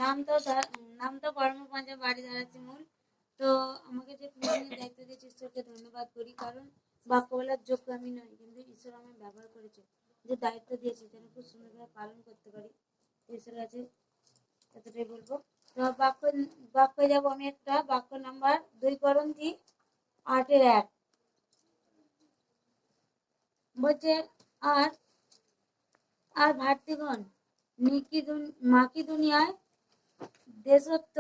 নাম তো নাম তো কর্ম পাঞ্জা বাড়ি দাঁড়াচ্ছে মূল। তো আমাকে যে প্লেনের দায়িত্ব দিয়েছে ঈশ্বরকে ধন্যবাদ করি, কারণ বাক্য বলার যোগ্য আমি নই, কিন্তু ঈশ্বর আমায় ব্যবহার করেছে, যে দায়িত্ব দিয়েছে যেন খুব সুন্দরভাবে পালন করতে পারি। ঈশ্বর আছে, এতটাই বলবো। তো বাক্যে যাবো আমি। একটা বাক্য নাম্বার 2 করন্থী 8-1 বলছে, আর আর ভাতৃগণ, মাকিদুনিয়ায় দেশস্থ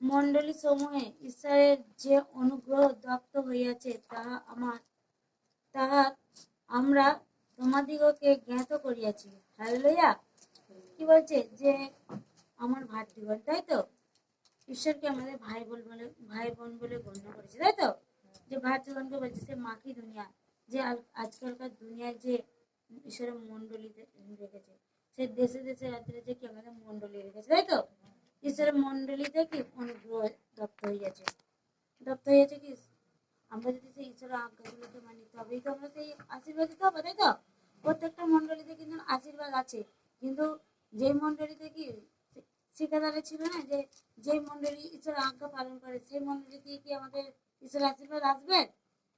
মণ্ডলী সমূহে ঈশ্বরের যে অনুগ্রহ দপ্ত হইয়াছে, তাহা আমরা তোমাদিগকে জ্ঞাত করিয়াছি। হালেলুয়া। কি বলছে? যে আমার ভাতৃগণ, তাই তো? ঈশ্বরকে আমাদের ভাই বোন বলে গণ্য করেছে, তাই তো? যে ভাতৃগণকে বলছে, সে মাকি দুনিয়া, যে আজকালকার দুনিয়ায় যে ঈশ্বরের মণ্ডলী রেখেছে, সে দেশে দেশে রাত্রে যে কি আমাদের মণ্ডলী রেখেছে, তাই তো? ঈশ্বরের মণ্ডলীতে কি অনুগ্রহ দপ্ত হয়েছে কি? আমরা যদি সেই ঈশ্বরের আজ্ঞাগুলোকে মানি, তবেই তো আমরা সেই আশীর্বাদিত হবো, তাই তো? প্রত্যেকটা মণ্ডলীতে কিন্তু আশীর্বাদ আছে, কিন্তু যে মণ্ডলীতে কি ঠিকাদারে ছিল না, যে যে মণ্ডলী ঈশ্বরের আজ্ঞা পালন করে, সেই মণ্ডলীতে কি আমাদের ঈশ্বরের আশীর্বাদ আসবে?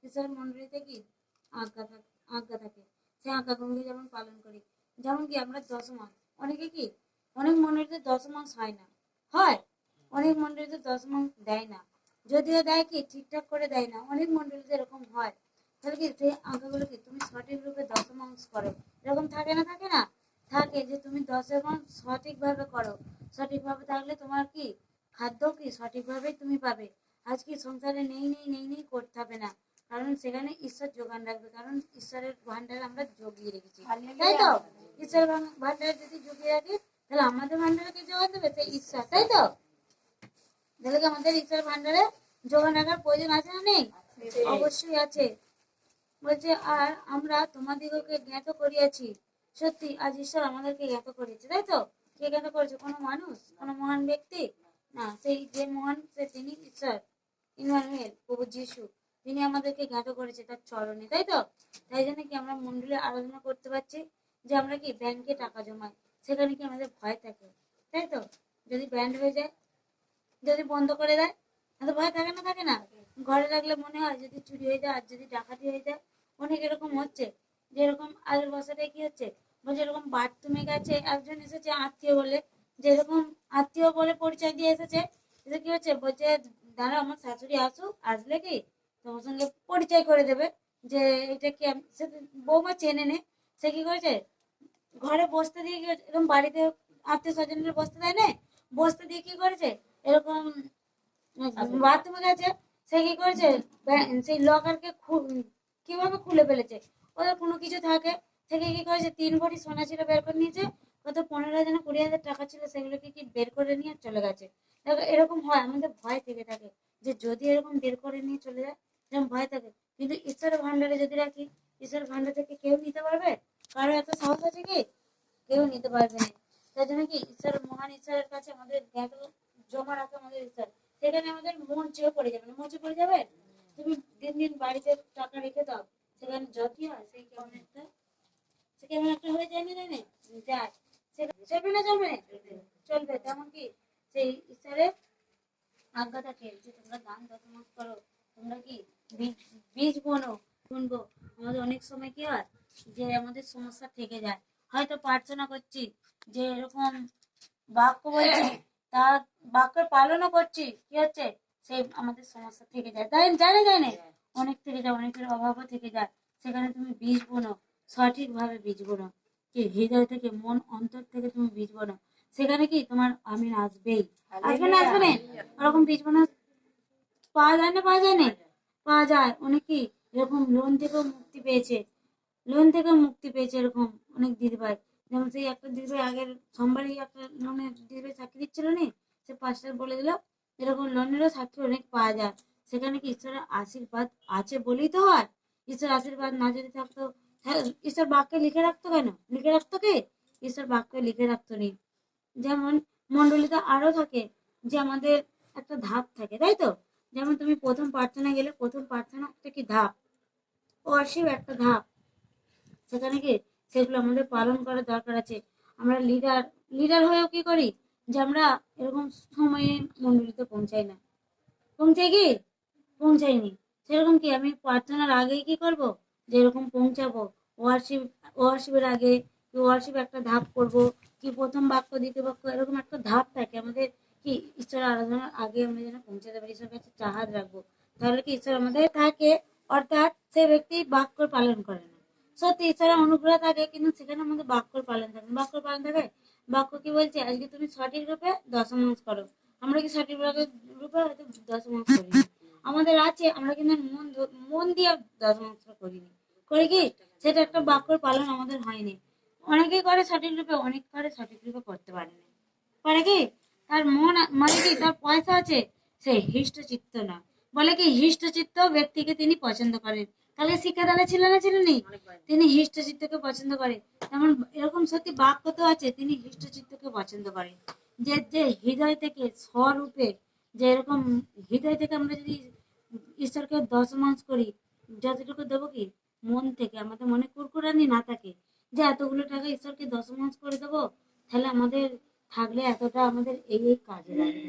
ঈশ্বরের মণ্ডলীতে কি আজ্ঞা থাকে, সেই আজ্ঞাগুলোকে যেমন পালন করি। যেমন কি আমরা দশমাস, অনেকে কি অনেক মণ্ডলীতে দশমাস হয় না, হয় অনেক মণ্ডলীতে দশমাস দেয় না, যদিও দেয় কি ঠিকঠাক করে দেয় না, অনেক মণ্ডলীতে এরকম হয়। তাহলে কি সেই আজ্ঞাগুলো কি তুমি সঠিক রূপে দশমাস করো, এরকম থাকে না? থাকে যে তুমি দশমাস সঠিকভাবে করো, সঠিকভাবে থাকলে তোমার কি খাদ্য কি সঠিকভাবে তুমি পাবে। আজকে সংসারে নেই করতে হবে না, কারণ সেখানে ঈশ্বর যোগান রাখবে, কারণ ঈশ্বরের ভান্ডারে আমরা জগিয়ে রেখেছি, তাই তো? ঈশ্বরের ভান্ডারে যদি জগিয়ে রাখি, তাহলে আমাদের ভান্ডারে কে যোগান দেবে? সেই ঈশ্বর, তাই তো? তাহলে কি আমাদের ঈশ্বরের ভান্ডারে যোগান রাখার প্রয়োজন আছে না নেই? অবশ্যই আছে। বলছে, আর আমরা তোমাদিগকে জ্ঞাত করিয়াছি। সত্যি আজ ঈশ্বর আমাদেরকে জ্ঞাত করেছে, তাই তো? কে জ্ঞাত করেছে? কোনো মানুষ, কোনো মহান ব্যক্তি না, সেই যে মহান, তিনি ঈশ্বর ইমানুয়েল, প্রভু যিশু, তিনি আমাদেরকে জ্ঞাত করেছে তার চরণে, তাই তো? তাই জন্য কি আমরা মন্ডলে আরাধনা করতে পারছি। যে আমরা কি ব্যাংকে টাকা জমাই, সেখানে কি আমাদের ভয় থাকে, তাই তো? যদি ব্যান্ড হয়ে যায়, যদি বন্ধ করে দেয়, তাহলে ভয় থাকে না? ঘরে রাখলে মনে হয় যদি চুরি হয়ে যায়, আর যদি ডাকাতি হয়ে যায়। অনেক এরকম হচ্ছে, যেরকম আগের বছরে কি হচ্ছে, বলছে এরকম বাথরুমে গেছে, একজন এসেছে আত্মীয় বলে, যেরকম আত্মীয় বলে পরিচয় দিয়ে এসেছে, এটা কি হচ্ছে, বলছে দাঁড়া আমার শাশুড়ি আসুক, আসলে কি তোমার সঙ্গে পরিচয় করে দেবে, যে এটা কি সে বৌমা চেনে নে। সে কি করেছে, ঘরে বসতে দিয়ে কি এরকম বাড়িতে আত্মীয় স্বজনদের বসতে দেয় না, বসতে দিয়ে কি করেছে, এরকম বাথরুমে গেছে, সে কি করেছে, সেই লকারকে কিভাবে খুলে ফেলেছে, ওদের কোনো কিছু থাকে, থেকে কি করেছে 3 ভরি সোনা ছিল বের করে নিয়েছে, কত 15,000 20,000 টাকা ছিল, সেগুলোকে কি বের করে নিয়ে চলে গেছে। এরকম হয়, আমাদের ভয় থেকে থাকে, যে যদি এরকম বের করে নিয়ে চলে যায়, এরকম ভয় থাকে। কিন্তু ঈশ্বরের ভান্ডারে যদি রাখি, ঈশ্বরের ভান্ডার থেকে কেউ নিতে পারবে? কারো এত সাহস আছে কি? কেউ নিতে পারবে না। তাই জন্য কি ঈশ্বরের, মহান ঈশ্বরের কাছে আমাদের জ্ঞান জমা রাখে আমাদের ঈশ্বর, সেখানে আমাদের মন চেয়েও পড়ে যাবে না। মরচে পড়ে যাবে, তুমি দিন দিন বাড়িতে টাকা রেখে দাও, সেখানে যতই হয় সেই কেমন একটা হয়ে যায় না, জানে যায়, চলবে না? চলবে। তেমন কি সেই ঈশ্বরের আজ্ঞা থাকে যে তোমরা দান দশমাস করো, তোমরা কি বীজ বুনবো। আমাদের অনেক সময় কি হয়, যে আমাদের সমস্যা থেকে যায়, হয়তো প্রার্থনা করছি, যে এরকম বাক্য বলছি, তার বাক্যের পালনও করছি, কি হচ্ছে, সেই আমাদের সমস্যা থেকে যায়, তাই যায় না, অনেক থেকে যায়, অনেকের অভাবও থেকে যায়। সেখানে তুমি বীজ বোনো, সঠিক ভাবে বীজ বোনো, কি হৃদয় থেকে, মন অন্তর থেকে তুমি বীজ বোনো, সেখানে কি তোমার আমিন আসবেই। আসবে না? ওরকম বীজ বোনা পাওয়া যায় না? পাওয়া যায়। অনেকেই এরকম লোন থেকেও মুক্তি পেয়েছে এরকম অনেক দিদিভাই। যেমন সেই একটা দিদিভাই আগের সোমবারই একটা লোনের দিদিভাই সাক্ষী দিচ্ছিল না, সে পাঁচটা বলে দিল, এরকম লোনেরও সাক্ষী অনেক পাওয়া যায়। সেখানে কি ঈশ্বরের আশীর্বাদ আছে বলেই তো হয়। ঈশ্বর আশীর্বাদ না যদি থাকতো, হ্যাঁ, ঈশ্বর বাক্যে লিখে রাখতো কেন? লিখে রাখতো কে? ঈশ্বর বাক্যে লিখে রাখতো নি। যেমন মন্ডলীতে আরো থাকে, যে আমাদের একটা ধাপ থাকে, তাই তো? যেমন তুমি প্রথম প্রার্থনা গেলে, প্রথম প্রার্থনা একটা কি ধাপ, ওয়ার্শিপ একটা ধাপ, সেখানে কি সেগুলো আমাদের পালন করার দরকার আছে। আমরা লিডার হয়েও কি করি, যে আমরা এরকম সময়ে মন্ডলীতে পৌঁছাই না, পৌঁছাই কি পৌঁছাইনি, সেরকম কি আমি প্রার্থনার আগেই কি করব যে এরকম পৌঁছাবো, ওয়ার্শিপ ওয়ার্শিপের আগে কি ওয়ার্শিপ একটা ধাপ করব, কি প্রথম বাক্য দ্বিতীয় বাক্য এরকম একটা ধাপ থাকে আমাদের, কি ঈশ্বর আরাধনার আগে আমরা যেন পৌঁছাতে পারি, ঈশ্বরের কাছে চাহাত রাখবো, তাহলে কি ঈশ্বর আমাদের থাকে, অর্থাৎ সে ব্যক্তি বাক্য পালন করে না। সত্যি ঈশ্বরের অনুগ্রহ থাকে কিন্তু সেখানে আমাদের বাক্য পালন থাকে না। বাক্য পালন থাকে, বাক্য কি বলছে আজকে তুমি সঠিক রূপে দশমাংশ করো, আমরা কি সঠিক রূপে হয়তো দশমাংশ করি না। আমাদের আছে, আমরা কিন্তু মন দিয়ে দশমাংশ করিনি, করি কি সেটা একটা বাক্যর পালন আমাদের হয়নি। অনেকেই করে সঠিক রূপে, অনেক করে সঠিক রূপে করতে পারেনি, পারে কি তার মন মানে কি তার পয়সা আছে, সে হৃষ্টচিত্ত না, বলে কি হৃষ্টচিত্ত ব্যক্তিকে তিনি পছন্দ করেন। তাহলে শিক্ষাদানে ছিল না, ছিল নি, তিনি হৃষ্টচিত্তকে পছন্দ করে। তেমন এরকম সত্যি বাক্য তো আছে, তিনি হৃষ্টচিত্তকে পছন্দ করেন, যে যে হৃদয় থেকে স্বরূপে, যে এরকম হৃদয় থেকে আমরা যদি ঈশ্বরকে দশমাংশ করি, যতটুকু দেবো কি মন থেকে, আমাদের মনে কুরকুরানি না থাকে যে এতগুলো টাকা ঈশ্বরকে দশমাংশ করে দেবো, তাহলে আমাদের থাকলে এতটা আমাদের এই কাজে লাগবে,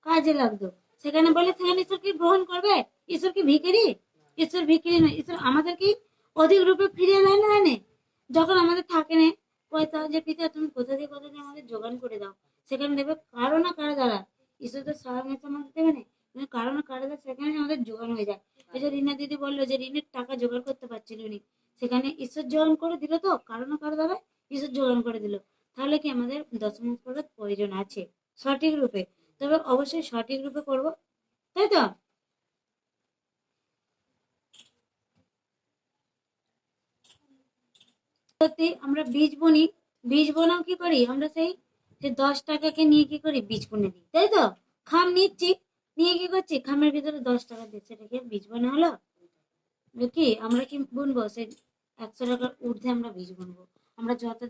কাজে লাগতো। সেখানে বলে সেখানে ঈশ্বর কি গ্রহণ করবে? ঈশ্বর কি ভিখারি? ঈশ্বর ভিখারি নয়, ঈশ্বর আমাদের কি অধিক রূপে ফিরিয়ে দেয় না, এনে যখন আমাদের থাকে না পয়সা, যে পিতা তুমি কোথা দিয়ে আমাদের জোগান করে দাও, সেখানে দেবে কারো না কারো দ্বারা। ঈশ্বর তো স্বয়ং এসে আমাদের দেবে না, কিন্তু কারো না কারো দ্বারা সেখানে আমাদের জোগান হয়ে যায়। এই যে রিনা দিদি বললো যে ঋণের টাকা জোগাড় করতে পারছিল উনি, সেখানে ঈশ্বর জোগান করে দিল, তো কারো না কারো দ্বারা ঈশ্বর জোগান করে দিল। তাহলে কি আমাদের দশমাংশ করার প্রয়োজন আছে সঠিক রূপে, তবে অবশ্যই সঠিক রূপে করব, তাই তো? সত্যি আমরা বীজ বুনি, বীজ বোনাও কি করি আমরা, সেই যে 10 টাকাকে নিয়ে কি করি বীজ বুনে দিই, তাই তো? খাম নিচ্ছি, নিয়ে কি করছি খামের ভিতরে 10 টাকা দিচ্ছি, সেটাকে বীজ বোনা হলো কি? আমরা কি বুনবো সেই 100 টাকার ঊর্ধ্বে আমরা বীজ বুনবো, আমরা যত